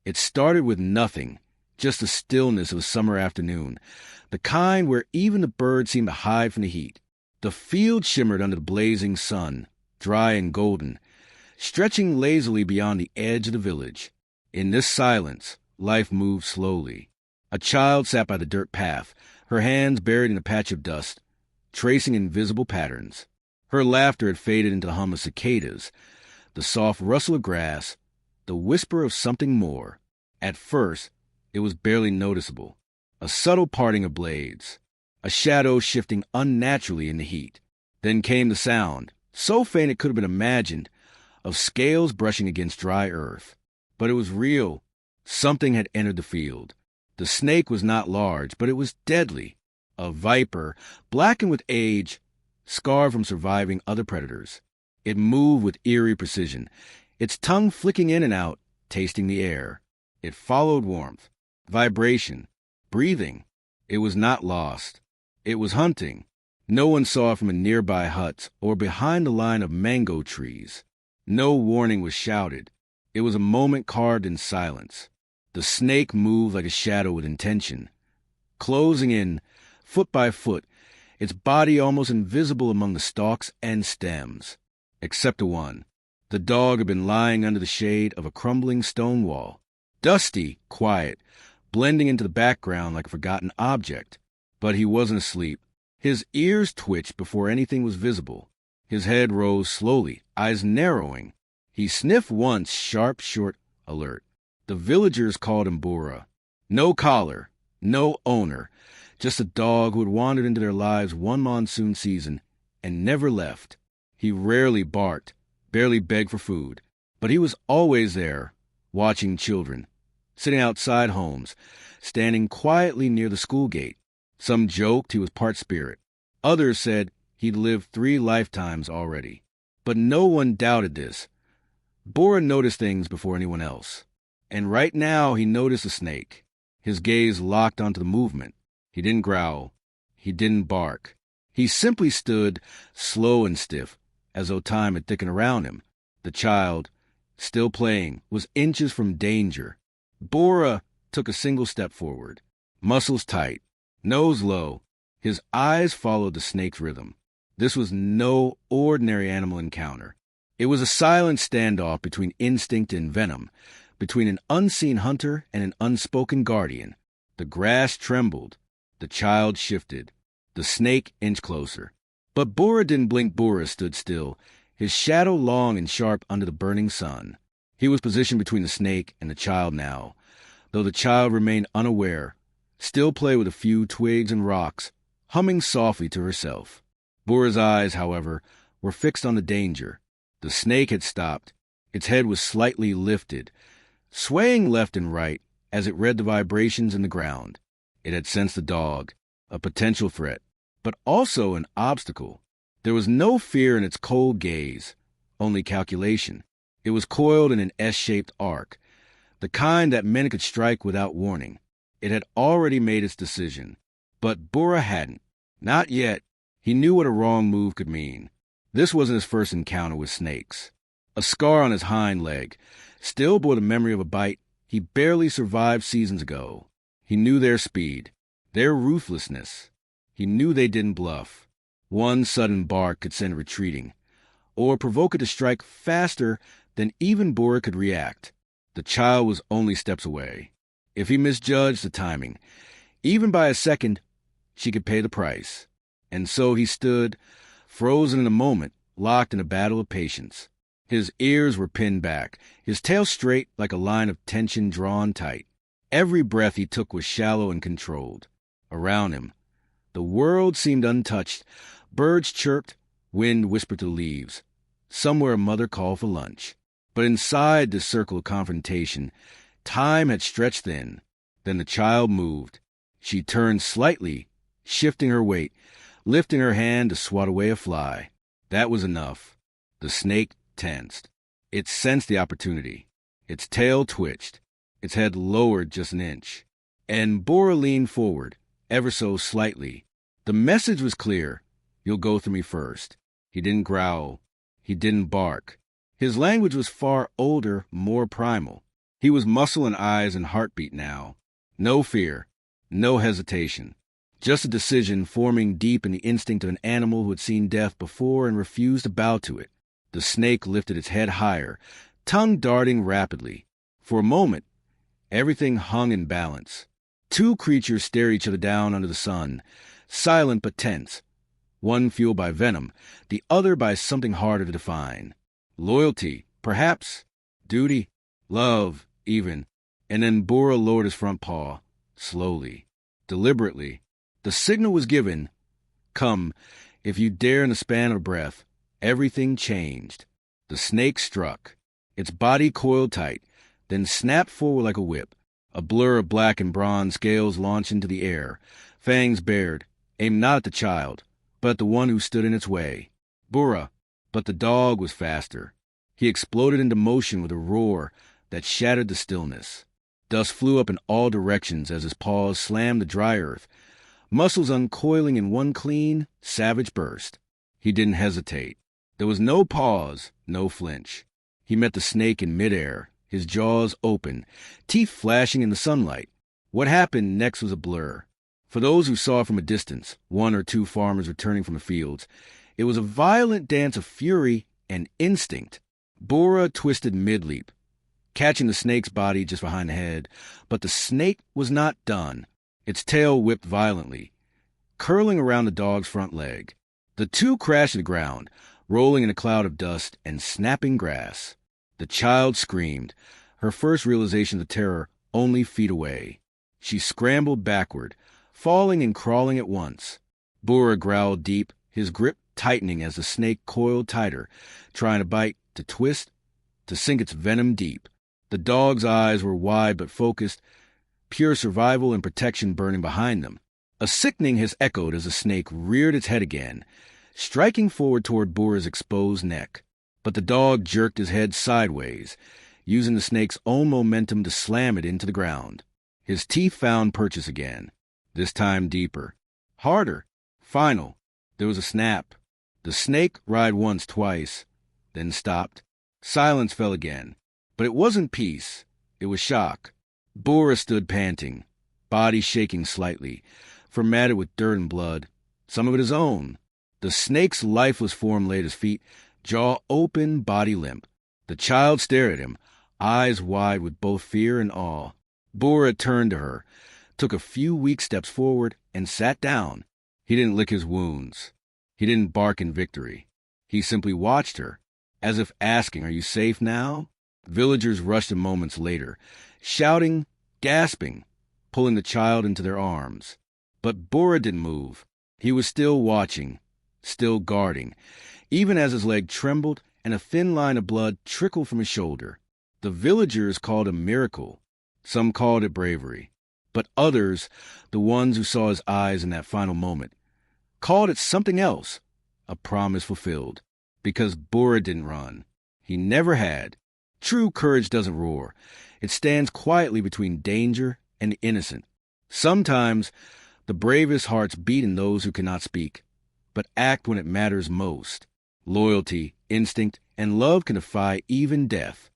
It started with nothing, just the stillness of a summer afternoon, the kind where even the birds seemed to hide from the heat. The field shimmered under the blazing sun, dry and golden, stretching lazily beyond the edge of the village. In this silence, life moved slowly. A child sat by the dirt path, her hands buried in a patch of dust, tracing invisible patterns. Her laughter had faded into the hum of cicadas, the soft rustle of grass, the whisper of something more. At first, it was barely noticeable, a subtle parting of blades, a shadow shifting unnaturally in the heat. Then came the sound, so faint it could have been imagined, of scales brushing against dry earth. But it was real. Something had entered the field. The snake was not large, but it was deadly. A viper, blackened with age, scarred from surviving other predators. It moved with eerie precision, its tongue flicking in and out, tasting the air. It followed warmth, vibration, breathing. It was not lost. It was hunting. No one saw it from a nearby hut or behind the line of mango trees. No warning was shouted. It was a moment carved in silence. The snake moved like a shadow with intention, closing in, foot by foot, its body almost invisible among the stalks and stems. Except the one. The dog had been lying under the shade of a crumbling stone wall, dusty, quiet, blending into the background like a forgotten object. But he wasn't asleep. His ears twitched before anything was visible. His head rose slowly, eyes narrowing. He sniffed once, sharp, short, alert. The villagers called him Bora. No collar, no owner, just a dog who had wandered into their lives one monsoon season and never left. He rarely barked, barely begged for food, but he was always there, watching children, sitting outside homes, standing quietly near the school gate. Some joked he was part spirit. Others said he'd lived 3 lifetimes already. But no one doubted this. Bora noticed things before anyone else. And right now he noticed the snake, his gaze locked onto the movement. He didn't growl. He didn't bark. He simply stood, slow and stiff, as though time had thickened around him. The child, still playing, was inches from danger. Bora took a single step forward, muscles tight, nose low. His eyes followed the snake's rhythm. This was no ordinary animal encounter. It was a silent standoff between instinct and venom, between an unseen hunter and an unspoken guardian. The grass trembled. The child shifted. The snake inched closer. But Bora didn't blink. Bora stood still, his shadow long and sharp under the burning sun. He was positioned between the snake and the child now, though the child remained unaware, still played with a few twigs and rocks, humming softly to herself. Bora's eyes, however, were fixed on the danger. The snake had stopped. Its head was slightly lifted, swaying left and right as it read the vibrations in the ground. It had sensed the dog, a potential threat, but also an obstacle. There was no fear in its cold gaze, only calculation. It was coiled in an S-shaped arc, the kind that meant it could strike without warning. It had already made its decision, but Bora hadn't. Not yet. He knew what a wrong move could mean. This wasn't his first encounter with snakes. A scar on his hind leg still bore the memory of a bite he barely survived seasons ago. He knew their speed, their ruthlessness. He knew they didn't bluff. One sudden bark could send it retreating, or provoke it to strike faster than even Bora could react. The child was only steps away. If he misjudged the timing, even by a second, she could pay the price. And so he stood, frozen in a moment, locked in a battle of patience. His ears were pinned back, his tail straight like a line of tension drawn tight. Every breath he took was shallow and controlled. Around him, the world seemed untouched. Birds chirped, wind whispered to the leaves. Somewhere a mother called for lunch. But inside this circle of confrontation, time had stretched thin. Then the child moved. She turned slightly, shifting her weight, lifting her hand to swat away a fly. That was enough. The snake tensed. It sensed the opportunity. Its tail twitched. Its head lowered just an inch. And Bora leaned forward, ever so slightly. The message was clear. You'll go through me first. He didn't growl. He didn't bark. His language was far older, more primal. He was muscle and eyes and heartbeat now. No fear, no hesitation. Just a decision forming deep in the instinct of an animal who had seen death before and refused to bow to it. The snake lifted its head higher, tongue darting rapidly. For a moment, everything hung in balance. Two creatures stared each other down under the sun, silent but tense. One fueled by venom, the other by something harder to define. Loyalty, perhaps. Duty. Love, even. And then Bora lowered his front paw, slowly, deliberately. The signal was given. Come, if you dare in the span of a breath. Everything changed. The snake struck. Its body coiled tight, then snapped forward like a whip. A blur of black and bronze scales launched into the air, fangs bared, aimed not at the child, but at the one who stood in its way. Bora, but the dog was faster. He exploded into motion with a roar that shattered the stillness. Dust flew up in all directions as his paws slammed the dry earth, muscles uncoiling in one clean, savage burst. He didn't hesitate. There was no pause, no flinch. He met the snake in midair, his jaws open, teeth flashing in the sunlight. What happened next was a blur. For those who saw from a distance, one or two farmers returning from the fields, it was a violent dance of fury and instinct. Bora twisted mid-leap, catching the snake's body just behind the head, but the snake was not done. Its tail whipped violently, curling around the dog's front leg. The two crashed to the ground, rolling in a cloud of dust and snapping grass. The child screamed, her first realization of terror only feet away. She scrambled backward, falling and crawling at once. Bora growled deep, his grip tightening as the snake coiled tighter, trying to bite, to twist, to sink its venom deep. The dog's eyes were wide but focused, pure survival and protection burning behind them. A sickening hiss echoed as the snake reared its head again, striking forward toward Bora's exposed neck. But the dog jerked his head sideways, using the snake's own momentum to slam it into the ground. His teeth found purchase again, this time deeper, harder, final. There was a snap. The snake writhed once, twice, then stopped. Silence fell again. But it wasn't peace. It was shock. Bora stood panting, body shaking slightly, formatted with dirt and blood, some of it his own. The snake's lifeless form lay at his feet, jaw open, body limp. The child stared at him, eyes wide with both fear and awe. Bora turned to her, took a few weak steps forward, and sat down. He didn't lick his wounds. He didn't bark in victory. He simply watched her, as if asking, "Are you safe now?" Villagers rushed in moments later, shouting, gasping, pulling the child into their arms. But Bora didn't move. He was still watching, still guarding, even as his leg trembled and a thin line of blood trickled from his shoulder. The villagers called it a miracle. Some called it bravery. But others, the ones who saw his eyes in that final moment, called it something else, a promise fulfilled. Because Bora didn't run. He never had. True courage doesn't roar. It stands quietly between danger and the innocent. Sometimes the bravest hearts beat in those who cannot speak, but act when it matters most. Loyalty, instinct, and love can defy even death.